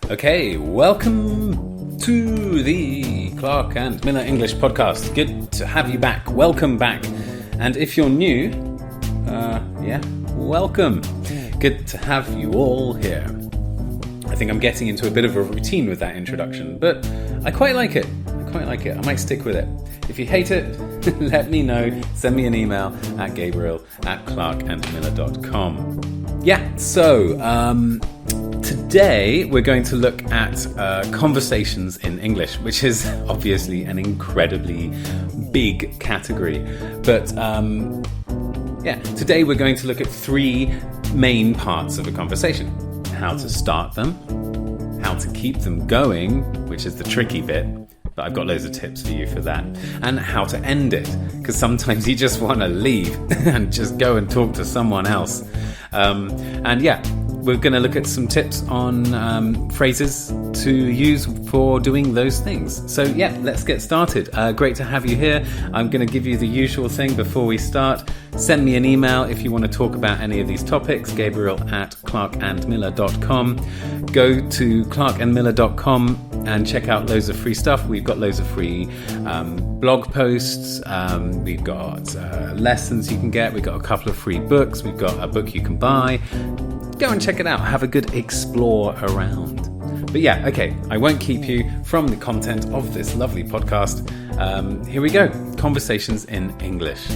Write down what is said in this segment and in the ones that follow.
Okay, welcome to the Clark and Miller English podcast. Good to have you back. Welcome back. And if you're new, welcome. Good to have you all here. I think I'm getting into a bit of a routine with that introduction, but I quite like it. I might stick with it. If you hate it, let me know. Send me an email at gabriel@clarkandmiller.com. Today we're going to look at conversations in English, which is obviously an incredibly big category. But today we're going to look at three main parts of a conversation. How to start them, how to keep them going, which is the tricky bit, but I've got loads of tips for you for that, and how to end it, because sometimes you just want to leave and just go and talk to someone else. We're going to look at some tips on phrases to use for doing those things. So let's get started. Great to have you here. I'm going to give you the usual thing before we start. Send me an email if you want to talk about any of these topics, gabriel@clarkandmiller.com. Go to clarkandmiller.com and check out loads of free stuff. We've got loads of free blog posts. We've got lessons you can get. We've got a couple of free books. We've got a book you can buy. Go and check it out. Have a good explore around. But I won't keep you from the content of this lovely podcast. Here we go. Conversations in English.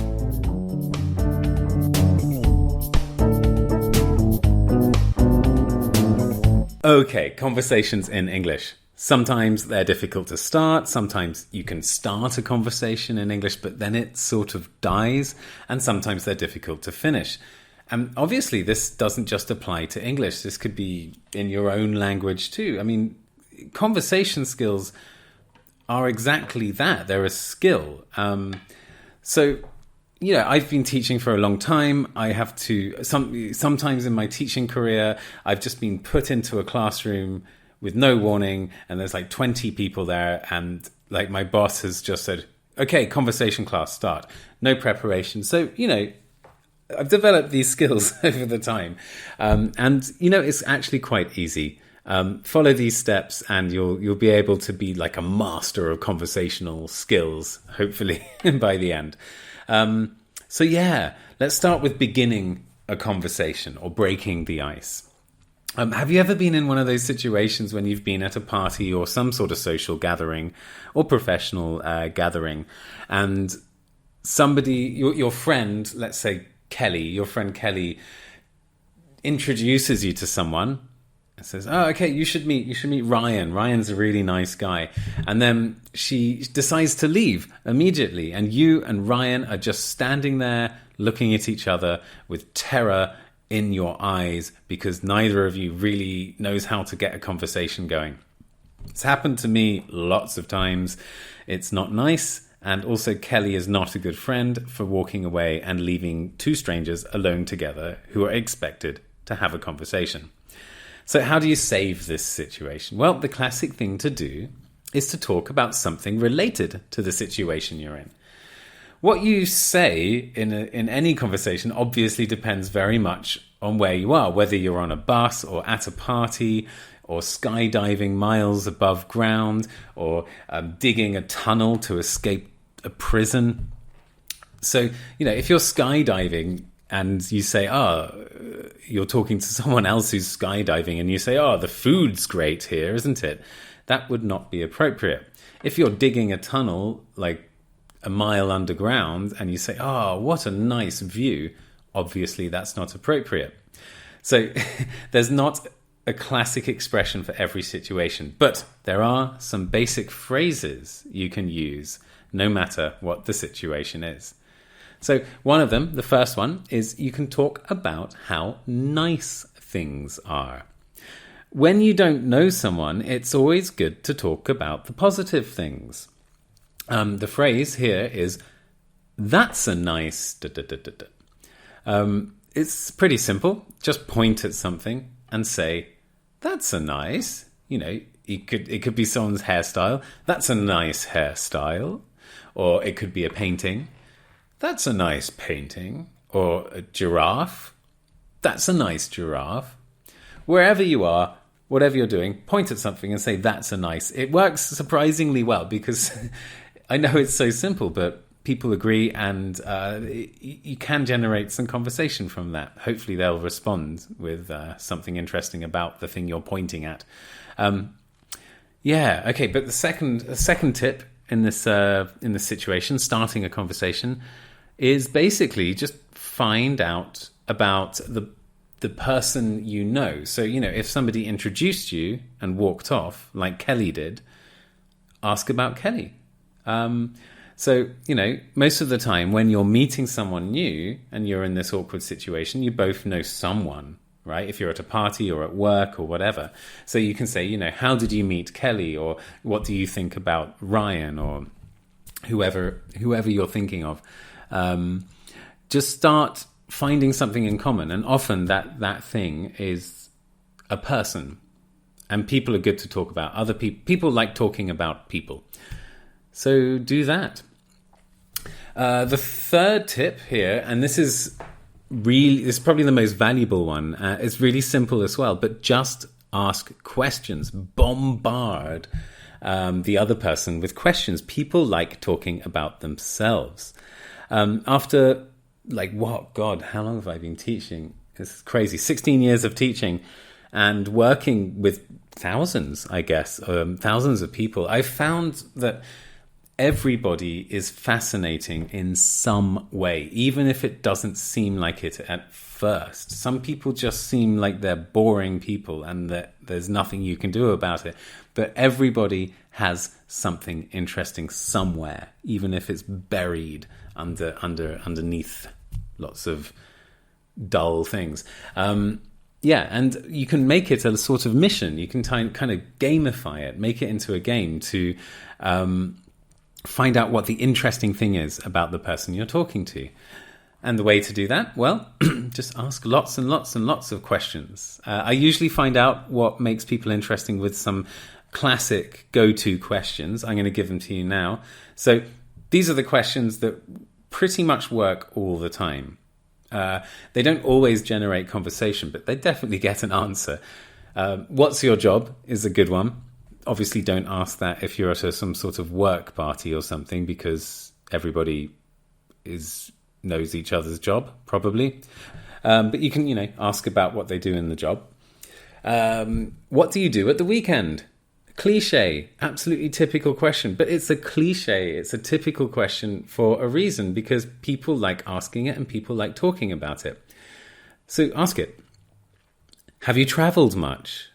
Okay, conversations in English. Sometimes they're difficult to start. Sometimes you can start a conversation in English, but then it sort of dies. And sometimes they're difficult to finish. And obviously, this doesn't just apply to English. This could be in your own language too. I mean, conversation skills are exactly that. They're a skill. I've been teaching for a long time. I have to, sometimes in my teaching career, I've just been put into a classroom with no warning, and there's like 20 people there, and like my boss has just said, okay, conversation class, start. No preparation. So, I've developed these skills over the time. It's actually quite easy. Follow these steps and you'll be able to be like a master of conversational skills, hopefully, by the end. Let's start with beginning a conversation or breaking the ice. Have you ever been in one of those situations when you've been at a party or some sort of social gathering or professional gathering, and somebody, your friend, let's say Kelly, your friend Kelly, introduces you to someone and says, "Oh, okay, you should meet Ryan. Ryan's a really nice guy." And then she decides to leave immediately, and you and Ryan are just standing there looking at each other with terror in your eyes because neither of you really knows how to get a conversation going. It's happened to me lots of times. It's not nice. And also, Kelly is not a good friend for walking away and leaving two strangers alone together who are expected to have a conversation. So how do you save this situation? Well, the classic thing to do is to talk about something related to the situation you're in. What you say in any conversation obviously depends very much on where you are, whether you're on a bus or at a party, or skydiving miles above ground, or digging a tunnel to escape a prison. So, if you're skydiving and you say, you're talking to someone else who's skydiving and you say, the food's great here, isn't it? That would not be appropriate. If you're digging a tunnel like a mile underground and you say, what a nice view, obviously that's not appropriate. So there's not a classic expression for every situation, but there are some basic phrases you can use no matter what the situation is. So one of them, the first one, is you can talk about how nice things are. When you don't know someone, it's always good to talk about the positive things. The phrase here is, that's a nice... It's pretty simple. Just point at something and say, that's a nice... it could be someone's hairstyle. That's a nice hairstyle. Or it could be a painting. That's a nice painting. Or a giraffe. That's a nice giraffe. Wherever you are, whatever you're doing, point at something and say, that's a nice. It works surprisingly well because I know it's so simple, but people agree, and you can generate some conversation from that. Hopefully they'll respond with something interesting about the thing you're pointing at. Okay, but the second tip in this situation, starting a conversation, is basically just find out about the person you know. So, if somebody introduced you and walked off, like Kelly did, ask about Kelly. So, most of the time when you're meeting someone new and you're in this awkward situation, you both know someone, right? If you're at a party or at work or whatever. So you can say, how did you meet Kelly? Or what do you think about Ryan? Or whoever you're thinking of. Just start finding something in common. And often that thing is a person. And people are good to talk about. Other people. People like talking about people. So do that. The third tip here, and this is probably the most valuable one. It's really simple as well, but just ask questions. Bombard the other person with questions. People like talking about themselves. After, how long have I been teaching? It's crazy. 16 years of teaching and working with thousands, I guess, thousands of people. I found that everybody is fascinating in some way, even if it doesn't seem like it at first. Some people just seem like they're boring people and that there's nothing you can do about it. But everybody has something interesting somewhere, even if it's buried underneath lots of dull things. And you can make it a sort of mission. You can kind of gamify it, make it into a game to find out what the interesting thing is about the person you're talking to. And the way to do that, well, just ask lots and lots and lots of questions. I usually find out what makes people interesting with some classic go-to questions. I'm going to give them to you now. So these are the questions that pretty much work all the time. They don't always generate conversation, but they definitely get an answer. What's your job is a good one. Obviously, don't ask that if you're at some sort of work party or something, because everybody knows each other's job, probably. But you can, ask about what they do in the job. What do you do at the weekend? Cliche, absolutely typical question, but it's a cliche. It's a typical question for a reason, because people like asking it and people like talking about it. So ask it. Have you traveled much?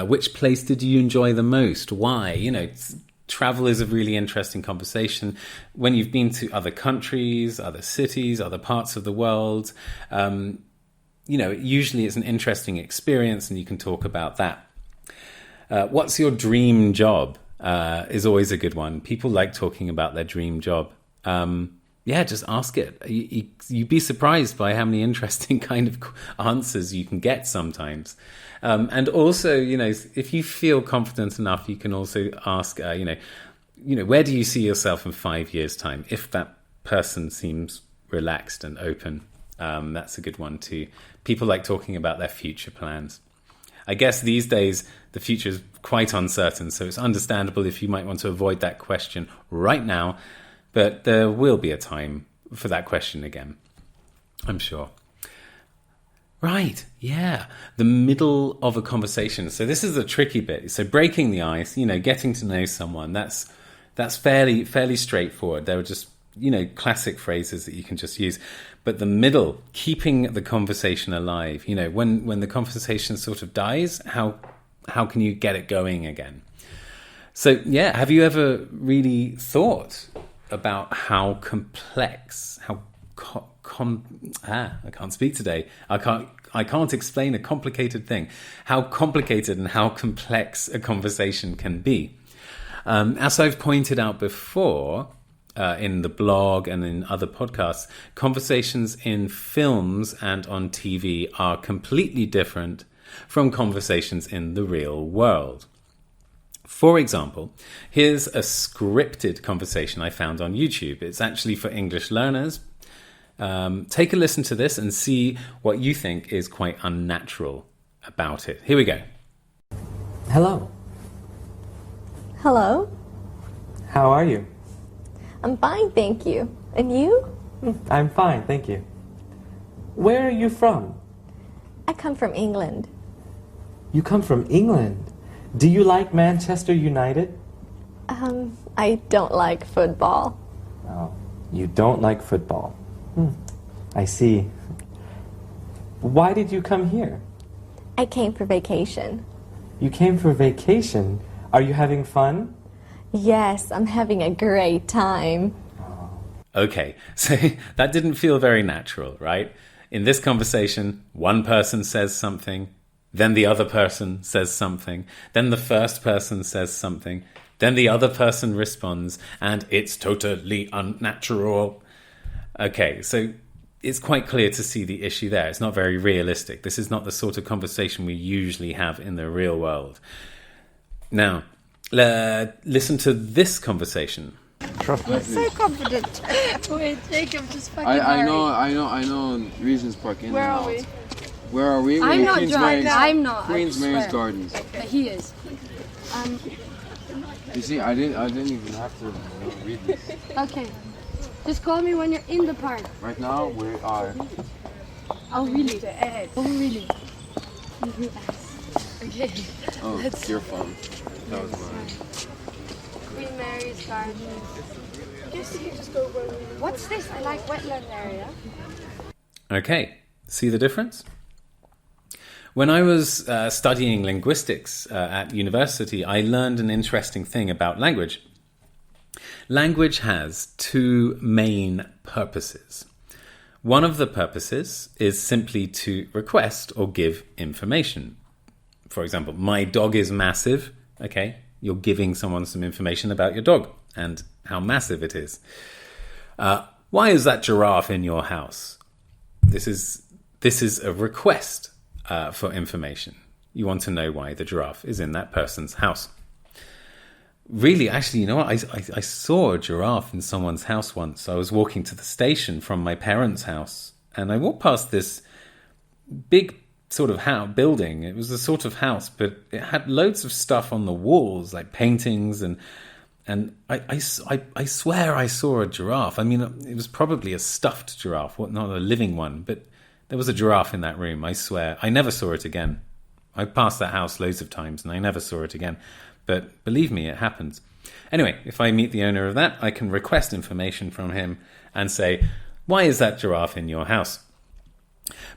Which place did you enjoy the most? Why? Travel is a really interesting conversation. When you've been to other countries, other cities, other parts of the world, usually it's an interesting experience and you can talk about that. What's your dream job? Is always a good one. People like talking about their dream job. Just ask it. You'd be surprised by how many interesting kind of answers you can get sometimes. And also, if you feel confident enough, you can also ask, where do you see yourself in 5 years' time? If that person seems relaxed and open, that's a good one too. People like talking about their future plans. I guess these days the future is quite uncertain, so it's understandable if you might want to avoid that question right now, but there will be a time for that question again, I'm sure. Right, yeah. The middle of a conversation. So this is the tricky bit. So breaking the ice, getting to know someone, that's fairly straightforward. There are just, classic phrases that you can just use. But the middle, keeping the conversation alive, when the conversation sort of dies, how can you get it going again? So, yeah, have you ever really thought about how complex, I can't speak today. I can't explain a complicated thing. How complicated and how complex a conversation can be. As I've pointed out before, in the blog and in other podcasts, conversations in films and on TV are completely different from conversations in the real world. For example, here's a scripted conversation I found on YouTube. It's actually for English learners. Take a listen to this and see what you think is quite unnatural about it. Here we go. Hello. Hello. How are you? I'm fine, thank you. And you? I'm fine, thank you. Where are you from? I come from England. You come from England. Do you like Manchester United? I don't like football. Oh, you don't like football. I see. Why did you come here? I came for vacation. You came for vacation. Are you having fun? Yes, I'm having a great time. Okay, so that didn't feel very natural, right? In this conversation, one person says something, then the other person says something, then the first person says something, then the other person responds, and it's totally unnatural. Okay, so it's quite clear to see the issue there. It's not very realistic. This is not the sort of conversation we usually have in the real world. Now, listen to this conversation. Trust me. You're so confident. Wait, Jacob, just fucking I hurry. know Regent's Park in Where and are out. we? Where are we? I'm We're not Queen's drunk. Mary's- I'm not. Queen's I Mary's swear. Gardens. But he is. You see, I didn't even have to read this. Okay. Just call me when you're in the park. Right now we are. Oh, really? Oh, really? Okay. Oh, it's your phone. That was mine. Queen Mary's Gardens. What's this? I like wetland area. Okay, see the difference? When I was studying linguistics at university, I learned an interesting thing about language. Language has two main purposes. One of the purposes is simply to request or give information. For example, my dog is massive. Okay, you're giving someone some information about your dog and how massive it is. Why is that giraffe in your house? This is a request for information. You want to know why the giraffe is in that person's house. Really, actually, you know what? I saw a giraffe in someone's house once. I was walking to the station from my parents' house, and I walked past this big sort of building. It was a sort of house, but it had loads of stuff on the walls, like paintings, and I swear I saw a giraffe. I mean, it was probably a stuffed giraffe, not a living one, but there was a giraffe in that room, I swear. I never saw it again. I passed that house loads of times, and I never saw it again. But believe me, it happens. Anyway, if I meet the owner of that, I can request information from him and say, why is that giraffe in your house?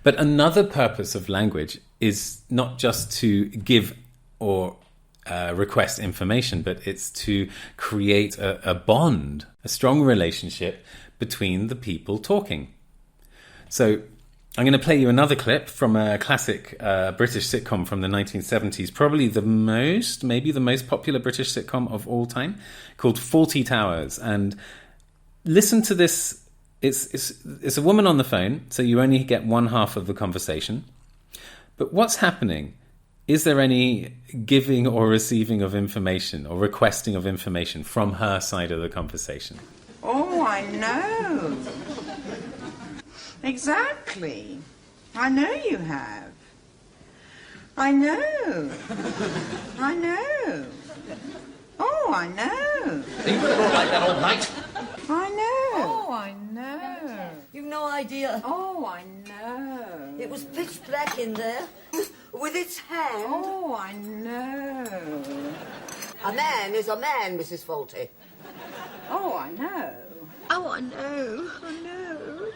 But another purpose of language is not just to give or request information, but it's to create a bond, a strong relationship between the people talking. So I'm going to play you another clip from a classic British sitcom from the 1970s, probably maybe the most popular British sitcom of all time, called Fawlty Towers. And listen to this. It's a woman on the phone, so you only get one half of the conversation. But what's happening? Is there any giving or receiving of information or requesting of information from her side of the conversation? Oh, I know. Exactly. I know you have. I know. I know. Oh, I know. You would have gone like that all night. I know. Oh, I know. You've no idea. Oh, I know. It was pitch black in there, with its hand. Oh, I know. A man is a man, Mrs. Fawlty. Oh, I know. Oh, I know. I know.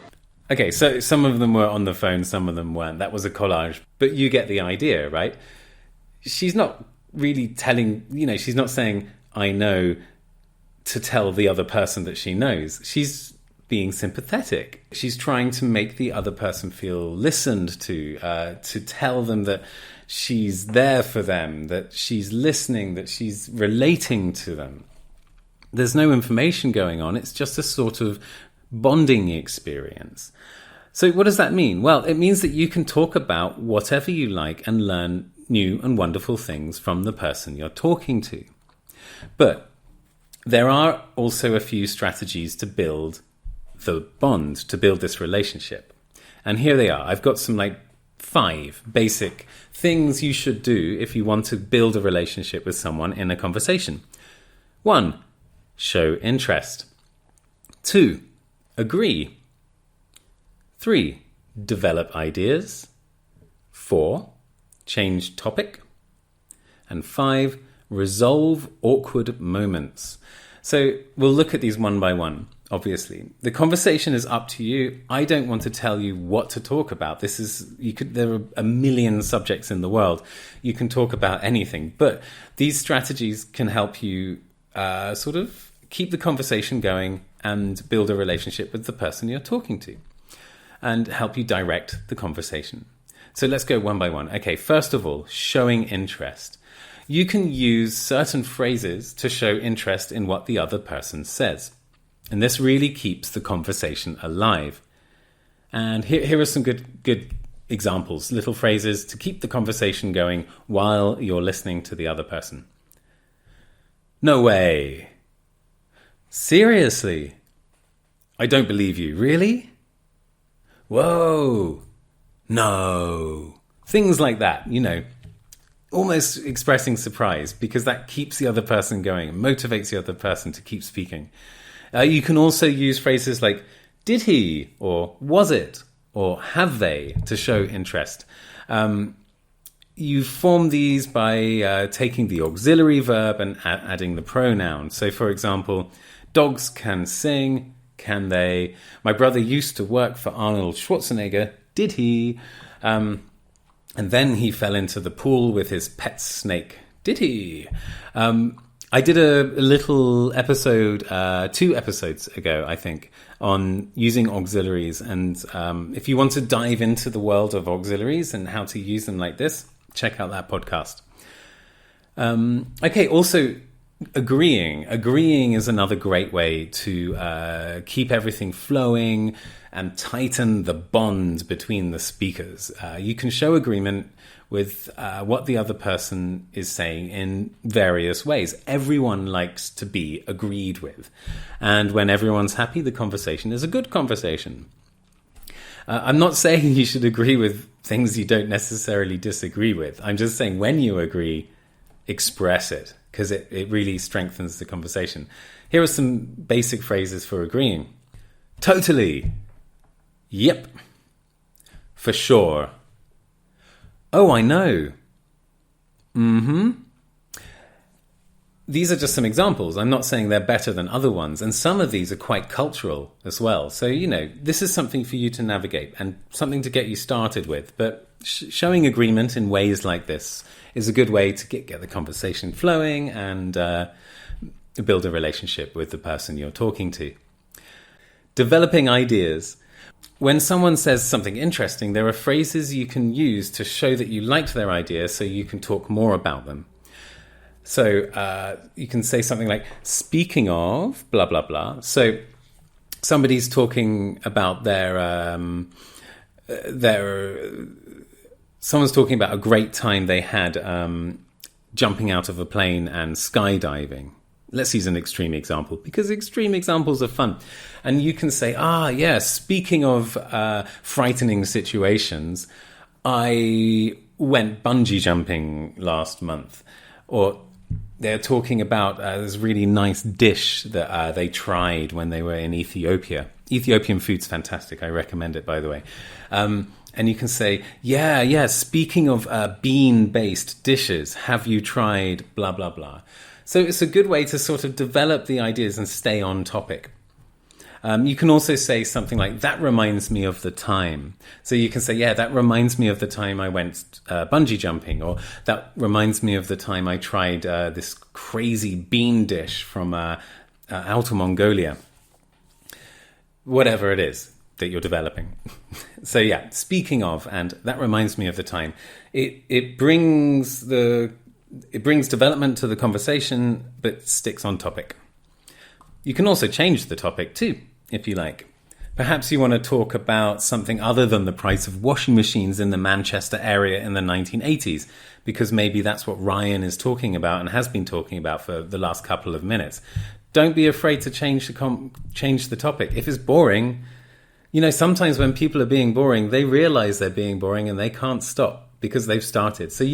Okay, so some of them were on the phone, some of them weren't. That was a collage. But you get the idea, right? She's not really she's not saying, I know, to tell the other person that she knows. She's being sympathetic. She's trying to make the other person feel listened to tell them that she's there for them, that she's listening, that she's relating to them. There's no information going on. It's just a sort of bonding experience. So what does that mean? Well, it means that you can talk about whatever you like and learn new and wonderful things from the person you're talking to. But there are also a few strategies to build the bond, to build this relationship. And here they are. I've got some 5 basic things you should do if you want to build a relationship with someone in a conversation. 1. Show interest. 2. Agree. 3. Develop ideas. 4. Change topic. And 5. Resolve awkward moments. So we'll look at these one by one, obviously. The conversation is up to you. I don't want to tell you what to talk about. There are a million subjects in the world. You can talk about anything. But these strategies can help you sort of keep the conversation going and build a relationship with the person you're talking to and help you direct the conversation. So let's go one by one. Okay, first of all, showing interest. You can use certain phrases to show interest in what the other person says. And this really keeps the conversation alive. And here are some good examples, little phrases to keep the conversation going while you're listening to the other person. No way. Seriously? I don't believe you. Really? Whoa. No. Things like that, almost expressing surprise, because that keeps the other person going, motivates the other person to keep speaking. You can also use phrases like, did he, or was it, or have they, to show interest. You form these by taking the auxiliary verb and adding the pronoun. So, for example, dogs can sing, can they? My brother used to work for Arnold Schwarzenegger, did he? And then he fell into the pool with his pet snake. Did he? I did a little episode 2 episodes ago, I think, on using auxiliaries. And if you want to dive into the world of auxiliaries and how to use them like this, check out that podcast. Okay, also agreeing. Agreeing is another great way to keep everything flowing and tighten the bond between the speakers. You can show agreement with what the other person is saying in various ways. Everyone likes to be agreed with. And when everyone's happy, the conversation is a good conversation. I'm not saying you should agree with things you don't necessarily disagree with. I'm just saying when you agree, express it, because it really strengthens the conversation. Here are some basic phrases for agreeing. Totally. Yep. For sure. Oh, I know. Mm-hmm. These are just some examples. I'm not saying they're better than other ones. And some of these are quite cultural as well. So, this is something for you to navigate and something to get you started with. But showing agreement in ways like this is a good way to get the conversation flowing and build a relationship with the person you're talking to. Developing ideas. When someone says something interesting, there are phrases you can use to show that you liked their idea so you can talk more about them. So you can say something like, speaking of, blah, blah, blah. So somebody's talking about someone's talking about a great time they had jumping out of a plane and skydiving. Let's use an extreme example, because extreme examples are fun. And you can say, speaking of frightening situations, I went bungee jumping last month. Or they're talking about this really nice dish that they tried when they were in Ethiopia. Ethiopian food's fantastic. I recommend it, by the way. And you can say, speaking of bean-based dishes, have you tried blah, blah, blah. So it's a good way to sort of develop the ideas and stay on topic. You can also say something like, that reminds me of the time. So you can say, that reminds me of the time I went bungee jumping, or that reminds me of the time I tried this crazy bean dish from Outer Mongolia. Whatever it is that you're developing. So speaking of, and that reminds me of the time. It brings development to the conversation, but sticks on topic. You can also change the topic too, if you like. Perhaps you want to talk about something other than the price of washing machines in the Manchester area in the 1980s, because maybe that's what Ryan is talking about and has been talking about for the last couple of minutes. Don't be afraid to change the topic. If it's boring, You know, sometimes when people are being boring, they realize they're being boring and they can't stop because they've started. So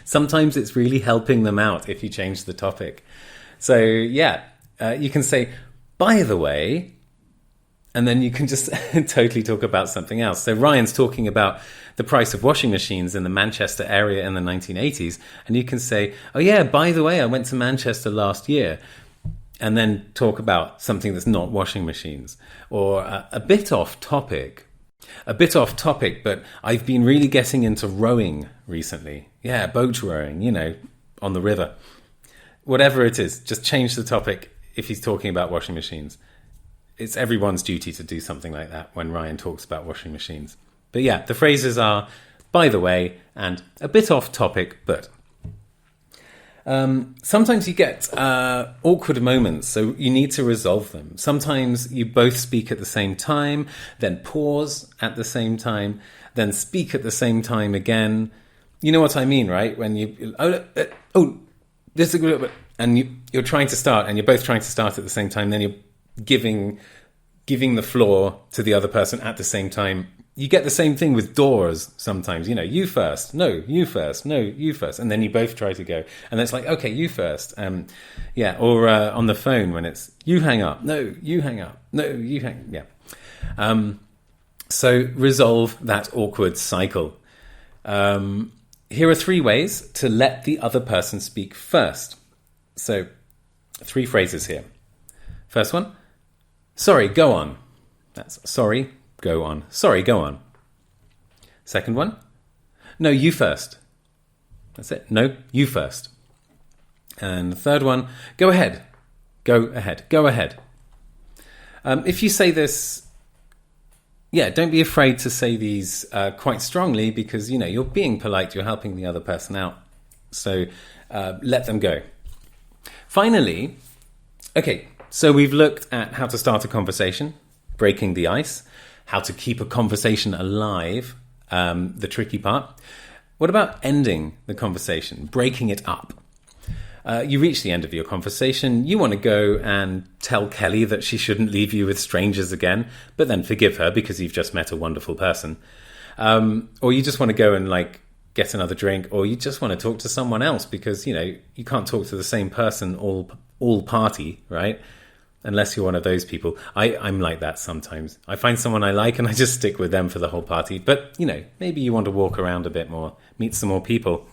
sometimes it's really helping them out if you change the topic. So yeah, you can say, by the way, and then you can just totally talk about something else. So Ryan's talking about the price of washing machines in the Manchester area in the 1980s. And you can say, oh yeah, by the way, I went to Manchester last year. And then talk about something that's not washing machines. Or a bit off topic. A bit off topic, but I've been really getting into rowing recently. Yeah, boat rowing, you know, on the river. Whatever it is, just change the topic if he's talking about washing machines. It's everyone's duty to do something like that when Ryan talks about washing machines. But yeah, the phrases are, by the way, and a bit off topic, but... sometimes you get awkward moments, so you need to resolve them. Sometimes you both speak at the same time, then pause at the same time, then speak at the same time again. You know what I mean, right? When this is good, and you're trying to start, and you're both trying to start at the same time, then you're giving the floor to the other person at the same time. You get the same thing with doors sometimes, you know, you first, no, you first, no, you first. And then you both try to go. And it's like, okay, you first. Or on the phone when it's, you hang up, no, you hang up, no, you hang, yeah. So resolve that awkward cycle. Here are 3 ways to let the other person speak first. So 3 phrases here. First one, sorry, go on. That's sorry, go on. Sorry, go on. Second one, no, you first. That's it. No, you first. And the third one, go ahead. Go ahead. Go ahead. If you say this, yeah, don't be afraid to say these quite strongly because, you know, you're being polite, you're helping the other person out. So let them go. Finally, okay, so we've looked at how to start a conversation, breaking the ice, how to keep a conversation alive, the tricky part. What about ending the conversation, breaking it up? You reach the end of your conversation, you want to go and tell Kelly that she shouldn't leave you with strangers again, but then forgive her because you've just met a wonderful person. Or you just want to go and get another drink, or you just want to talk to someone else because, you know, you can't talk to the same person all party, right? Unless you're one of those people. I'm like that sometimes. I find someone I like and I just stick with them for the whole party. But, you know, maybe you want to walk around a bit more, meet some more people.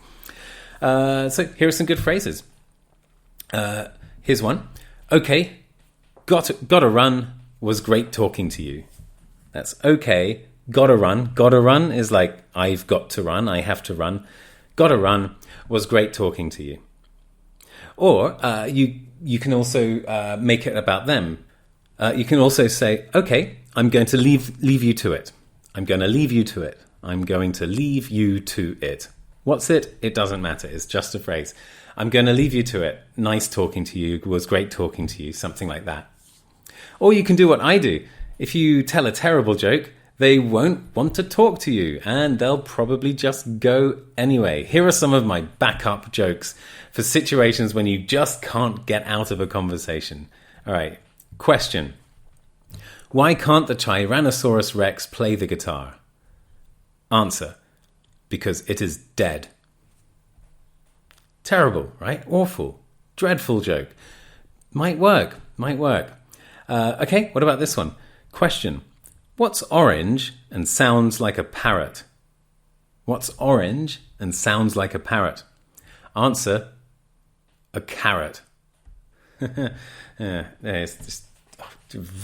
So here are some good phrases. Here's one. Okay, gotta run, was great talking to you. That's okay, gotta run. Gotta run is like, I've got to run, I have to run. Gotta run, was great talking to you. Or you can also make it about them. You can also say, okay, I'm going to leave you to it. I'm going to leave you to it. I'm going to leave you to it. What's it? It doesn't matter. It's just a phrase. I'm going to leave you to it. Nice talking to you. Was great talking to you. Something like that. Or you can do what I do. If you tell a terrible joke, they won't want to talk to you and they'll probably just go anyway. Here are some of my backup jokes for situations when you just can't get out of a conversation. All right. Question. Why can't the Tyrannosaurus Rex play the guitar? Answer. Because it is dead. Terrible, right? Awful. Dreadful joke. Might work. Okay, what about this one? Question. What's orange and sounds like a parrot? What's orange and sounds like a parrot? Answer. A carrot. It's just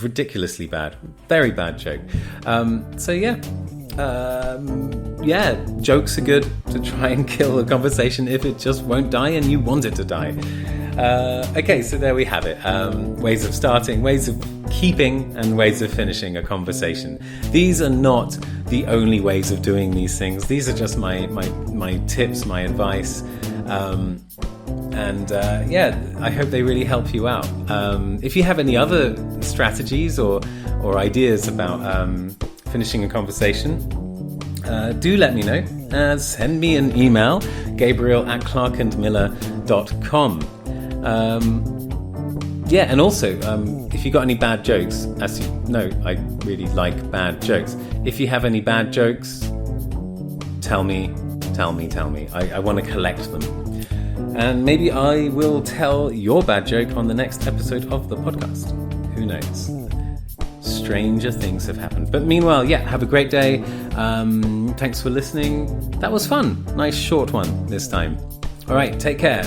ridiculously bad. Very bad joke. Jokes are good to try and kill a conversation if it just won't die and you want it to die. Okay, so there we have it. Ways of starting, ways of keeping, and ways of finishing a conversation. These are not the only ways of doing these things. These are just my tips, my advice. I hope they really help you out. If you have any other strategies or ideas about finishing a conversation, do let me know. Send me an email, Yeah, and also, if you got any bad jokes, as you know, I really like bad jokes. If you have any bad jokes, tell me. I want to collect them. And maybe I will tell your bad joke on the next episode of the podcast. Who knows? Stranger things have happened. But meanwhile, yeah, have a great day. Thanks for listening. That was fun. Nice short one this time. All right, take care.